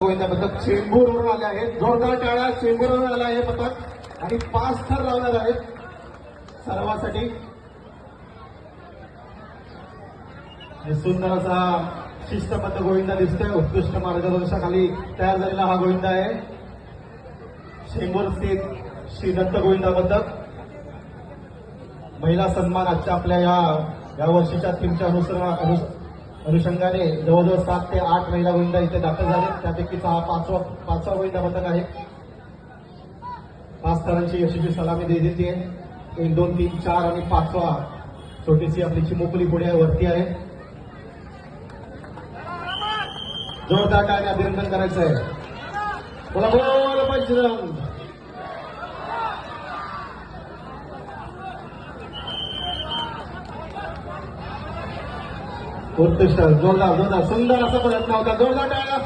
गोविंदा पथक चेंबूरवरून आले आहेत. जोरदार टाळ्या. चेंबूरवरून आला आहे पथक आणि 5 थर लावणार आहेत सर्वांसाठी. सुंदर असा शिस्तबद्ध गोविंदा दिसतोय. उत्कृष्ट मार्गदर्शनाखाली तयार झालेला हा गोविंदा आहे. चेंबूर स्थित श्री दत्त गोविंदा पथक. महिला सन्मान आजच्या आपल्या या वर्षीच्या थीमच्या अनुषंगाने जवळजवळ 7 ते 8 महिला गोविंदा इथे दाखल झाले. त्यापैकीचा हा पाचवा गोविंदा पथक आहे. 5 थरांची यशस्वी सलामी दिली आहे. 1, 2, 3, 4 आणि 5वा छोटीशी आपली चिमुकली पुढे वरती आहे. जोरदार टाळ्याने अभिनंदन करायचं आहे. बोला बोल पंचरंग. उत्कृष्ट जोरदार सुंदर असा प्रयत्न होता. जोरदार टाळ्या.